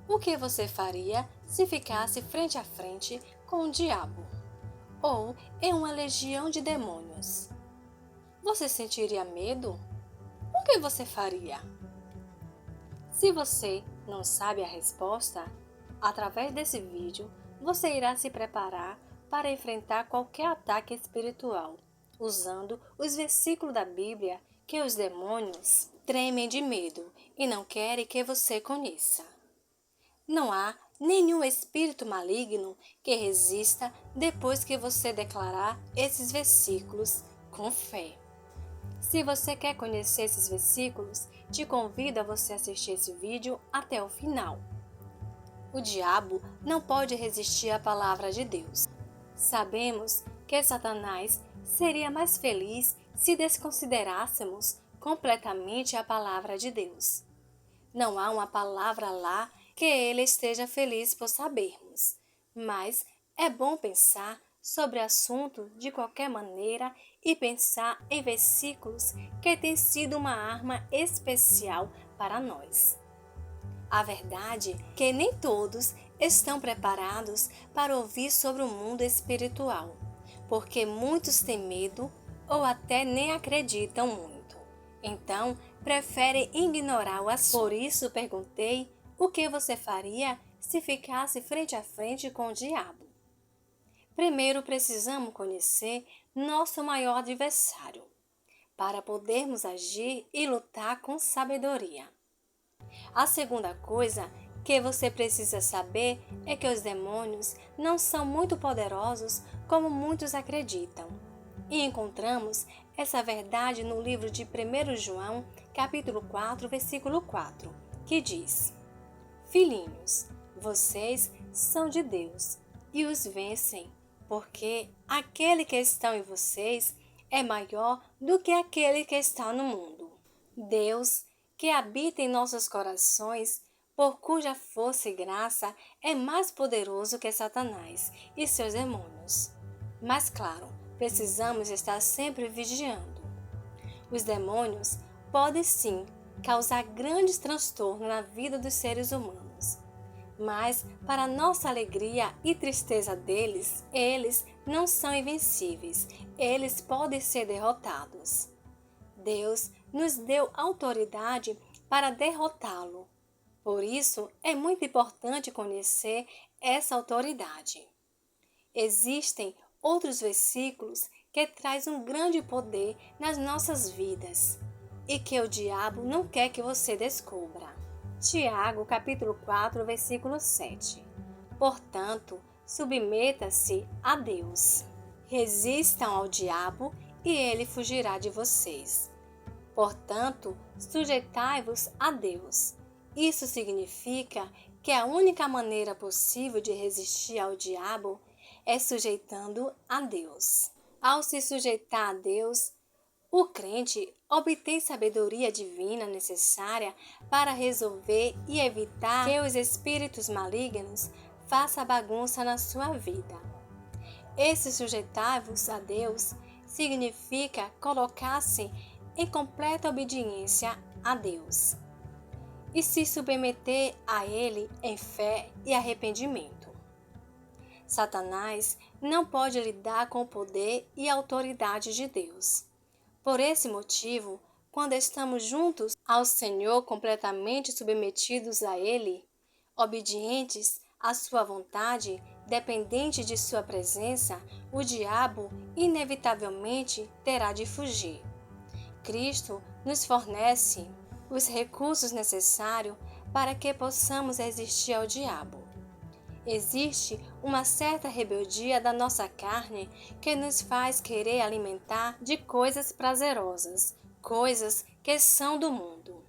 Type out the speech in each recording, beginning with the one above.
O que você faria se ficasse frente a frente com o diabo? Ou em uma legião de demônios? Você sentiria medo? O que você faria? Se você não sabe a resposta, através desse vídeo você irá se preparar para enfrentar qualquer ataque espiritual, usando os versículos da Bíblia que os demônios tremem de medo e não querem que você conheça. Não há nenhum espírito maligno que resista depois que você declarar esses versículos com fé. Se você quer conhecer esses versículos, te convido a você assistir esse vídeo até o final. O diabo não pode resistir à palavra de Deus. Sabemos que Satanás seria mais feliz se desconsiderássemos completamente a palavra de Deus. Não há uma palavra lá que ele esteja feliz por sabermos, mas é bom pensar sobre o assunto de qualquer maneira e pensar em versículos que têm sido uma arma especial para nós. A verdade é que nem todos estão preparados para ouvir sobre o mundo espiritual, porque muitos têm medo ou até nem acreditam muito. Então, preferem ignorar o assunto. Por isso, perguntei o que você faria se ficasse frente a frente com o diabo. Primeiro, precisamos conhecer nosso maior adversário, para podermos agir e lutar com sabedoria. A segunda coisa que você precisa saber é que os demônios não são muito poderosos como muitos acreditam. E encontramos essa verdade no livro de 1 João, capítulo 4, versículo 4, que diz: Filhinhos, vocês são de Deus e os vencem, porque aquele que está em vocês é maior do que aquele que está no mundo. Deus, que habita em nossos corações, por cuja força e graça é mais poderoso que Satanás e seus demônios. Mas claro, precisamos estar sempre vigiando. Os demônios podem sim causar grandes transtornos na vida dos seres humanos, mas para nossa alegria e tristeza deles, eles não são invencíveis, eles podem ser derrotados. Deus nos deu autoridade para derrotá-lo. Por isso, é muito importante conhecer essa autoridade. Existem outros versículos que trazem um grande poder nas nossas vidas e que o diabo não quer que você descubra. Tiago, capítulo 4, versículo 7. Portanto, submeta-se a Deus. Resistam ao diabo e ele fugirá de vocês. Portanto, sujeitai-vos a Deus. Isso significa que a única maneira possível de resistir ao diabo é sujeitando a Deus. Ao se sujeitar a Deus, o crente obtém sabedoria divina necessária para resolver e evitar que os espíritos malignos façam bagunça na sua vida. Esse sujeitar-vos a Deus significa colocar-se em completa obediência a Deus e se submeter a Ele em fé e arrependimento. Satanás não pode lidar com o poder e a autoridade de Deus. Por esse motivo, quando estamos juntos ao Senhor, completamente submetidos a Ele, obedientes à sua vontade, dependentes de sua presença, o diabo inevitavelmente terá de fugir. Cristo nos fornece os recursos necessários para que possamos resistir ao diabo. Existe uma certa rebeldia da nossa carne que nos faz querer alimentar de coisas prazerosas, coisas que são do mundo,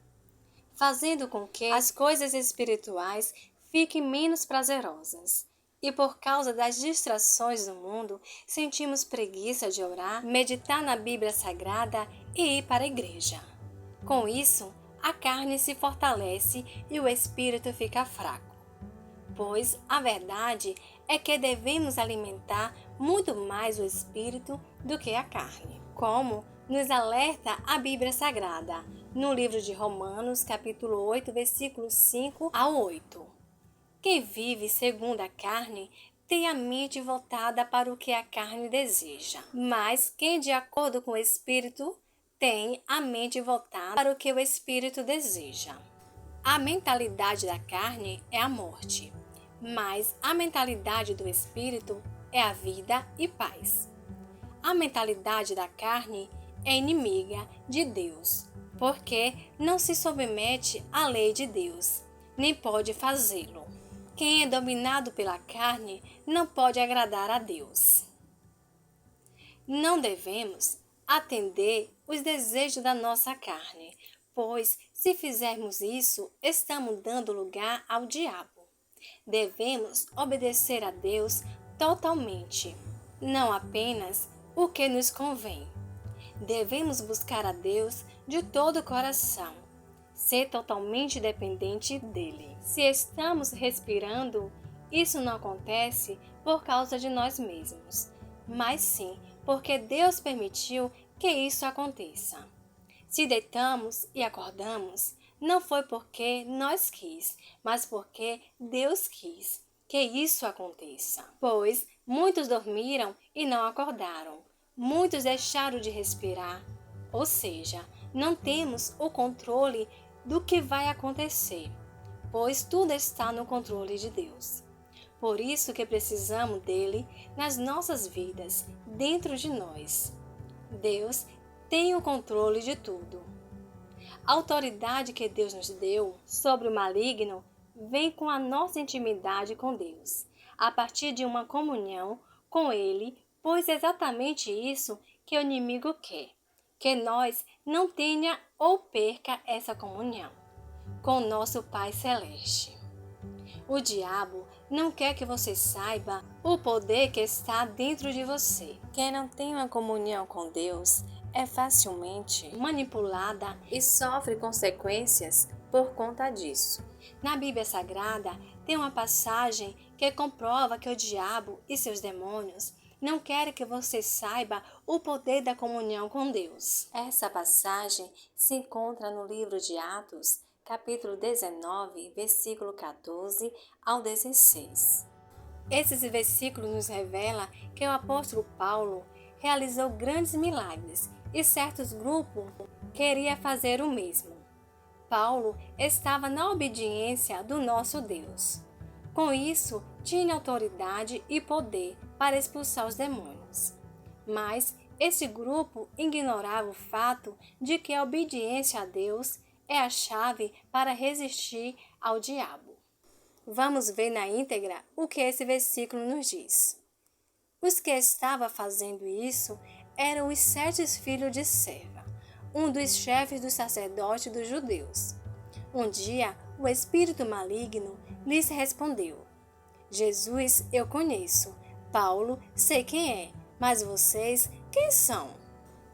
fazendo com que as coisas espirituais fiquem menos prazerosas. E por causa das distrações do mundo, sentimos preguiça de orar, meditar na Bíblia Sagrada e ir para a igreja. Com isso, a carne se fortalece e o espírito fica fraco. Pois a verdade é que devemos alimentar muito mais o espírito do que a carne, como nos alerta a Bíblia Sagrada, no livro de Romanos, capítulo 8, versículos 5 ao 8. Quem vive segundo a carne tem a mente voltada para o que a carne deseja, mas quem de acordo com o Espírito tem a mente voltada para o que o Espírito deseja. A mentalidade da carne é a morte, mas a mentalidade do Espírito é a vida e paz. A mentalidade da carne é inimiga de Deus, porque não se submete à lei de Deus, nem pode fazê-lo. Quem é dominado pela carne não pode agradar a Deus. Não devemos atender os desejos da nossa carne, pois, se fizermos isso, estamos dando lugar ao diabo. Devemos obedecer a Deus totalmente, não apenas o que nos convém. Devemos buscar a Deus de todo o coração, ser totalmente dependente dele. Se estamos respirando, isso não acontece por causa de nós mesmos, mas sim porque Deus permitiu que isso aconteça. Se deitamos e acordamos, não foi porque nós quis, mas porque Deus quis que isso aconteça. Pois muitos dormiram e não acordaram, muitos deixaram de respirar, ou seja, não temos o controle do que vai acontecer, pois tudo está no controle de Deus. Por isso que precisamos dele nas nossas vidas, dentro de nós. Deus tem o controle de tudo. A autoridade que Deus nos deu sobre o maligno vem com a nossa intimidade com Deus, a partir de uma comunhão com Ele, pois é exatamente isso que o inimigo quer, que nós não tenha ou perca essa comunhão com o nosso Pai Celeste. O diabo não quer que você saiba o poder que está dentro de você. Quem não tem uma comunhão com Deus é facilmente manipulada e sofre consequências por conta disso. Na Bíblia Sagrada tem uma passagem que comprova que o diabo e seus demônios não querem que você saiba o poder da comunhão com Deus. Essa passagem se encontra no livro de Atos, capítulo 19, versículo 14 ao 16. Esses versículos nos revelam que o apóstolo Paulo realizou grandes milagres e certos grupos queriam fazer o mesmo. Paulo estava na obediência do nosso Deus. Com isso, tinha autoridade e poder para expulsar os demônios. Mas esse grupo ignorava o fato de que a obediência a Deus é a chave para resistir ao diabo. Vamos ver na íntegra o que esse versículo nos diz. Os que estavam fazendo isso eram os 7 filhos de Serva, um dos chefes dos sacerdotes dos judeus. Um dia, o espírito maligno lhes respondeu: Jesus eu conheço, Paulo sei quem é, mas vocês quem são?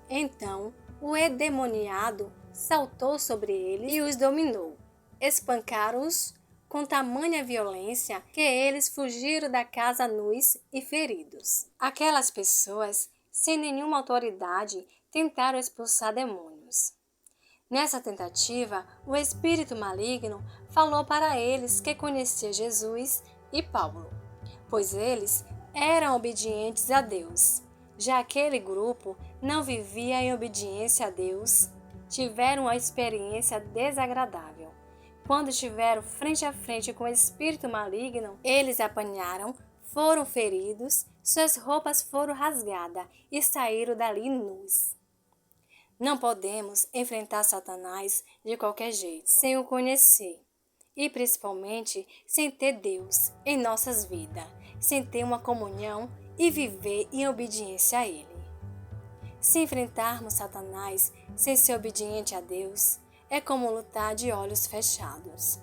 Então, o endemoniado saltou sobre eles e os dominou. Espancaram-os com tamanha violência que eles fugiram da casa nus e feridos. Aquelas pessoas, sem nenhuma autoridade, tentaram expulsar demônios. Nessa tentativa, o espírito maligno falou para eles que conhecia Jesus e Paulo, pois eles eram obedientes a Deus. Já aquele grupo não vivia em obediência a Deus, tiveram uma experiência desagradável. Quando estiveram frente a frente com o espírito maligno, eles apanharam, foram feridos, suas roupas foram rasgadas e saíram dali nus. Não podemos enfrentar Satanás de qualquer jeito, sem o conhecer, e principalmente sem ter Deus em nossas vidas, sem ter uma comunhão e viver em obediência a Ele. Se enfrentarmos Satanás sem ser obediente a Deus, é como lutar de olhos fechados.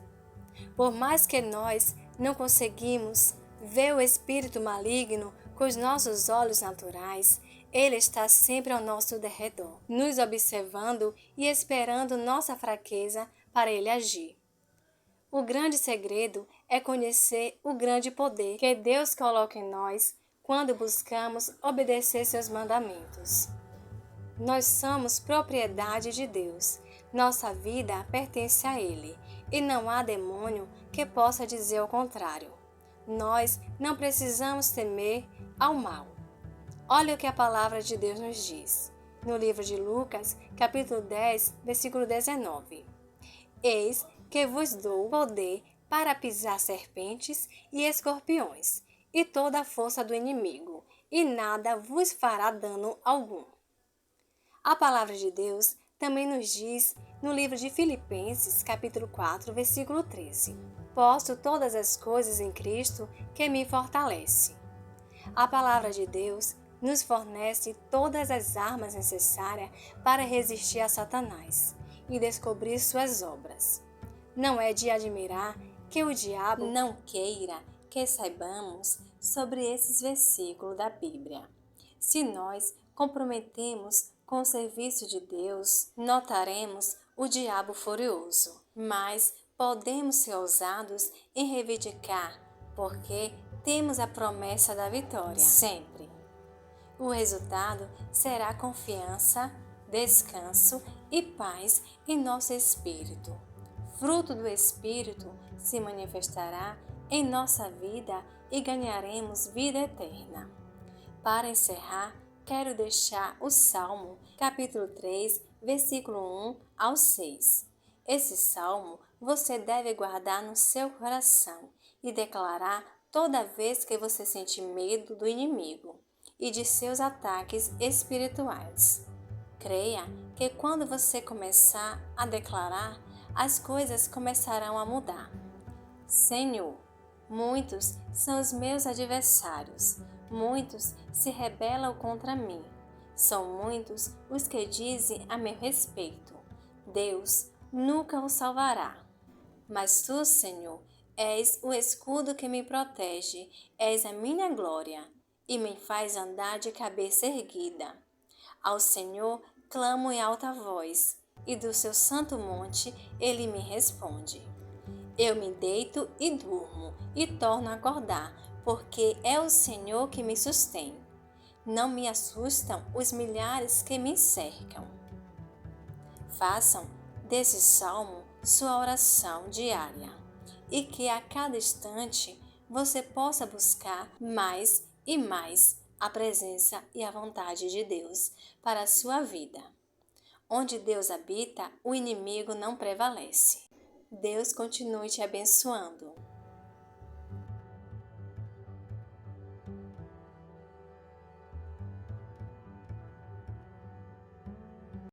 Por mais que nós não conseguimos ver o espírito maligno com os nossos olhos naturais, ele está sempre ao nosso derredor, nos observando e esperando nossa fraqueza para ele agir. O grande segredo é conhecer o grande poder que Deus coloca em nós quando buscamos obedecer seus mandamentos. Nós somos propriedade de Deus. Nossa vida pertence a Ele. e não há demônio que possa dizer o contrário. Nós não precisamos temer ao mal. Olha o que a palavra de Deus nos diz. No livro de Lucas, capítulo 10, versículo 19. Eis que vos dou poder para pisar serpentes e escorpiões, e toda a força do inimigo, e nada vos fará dano algum. A palavra de Deus também nos diz no livro de Filipenses, capítulo 4, versículo 13. Posso todas as coisas em Cristo que me fortalece. A palavra de Deus nos fornece todas as armas necessárias para resistir a Satanás e descobrir suas obras. Não é de admirar que o diabo não queira que saibamos sobre esses versículos da Bíblia. Se nós comprometemos com o serviço de Deus, notaremos o diabo furioso, mas podemos ser ousados em reivindicar, porque temos a promessa da vitória sempre. O resultado será confiança, descanso e paz em nosso espírito. Fruto do Espírito se manifestará em nossa vida e ganharemos vida eterna. Para encerrar, quero deixar o Salmo, capítulo 3, versículo 1 ao 6. Esse salmo você deve guardar no seu coração e declarar toda vez que você sentir medo do inimigo e de seus ataques espirituais. Creia que quando você começar a declarar, as coisas começarão a mudar. Senhor, muitos são os meus adversários, muitos se rebelam contra mim. São muitos os que dizem a meu respeito: Deus nunca o salvará. Mas tu, Senhor, és o escudo que me protege, és a minha glória e me faz andar de cabeça erguida. Ao Senhor clamo em alta voz, e do seu santo monte ele me responde. Eu me deito e durmo, e torno a acordar, porque é o Senhor que me sustém. Não me assustam os milhares que me cercam. Façam desse salmo sua oração diária, e que a cada instante você possa buscar mais e mais a presença e a vontade de Deus para a sua vida. Onde Deus habita, o inimigo não prevalece. Deus continue te abençoando.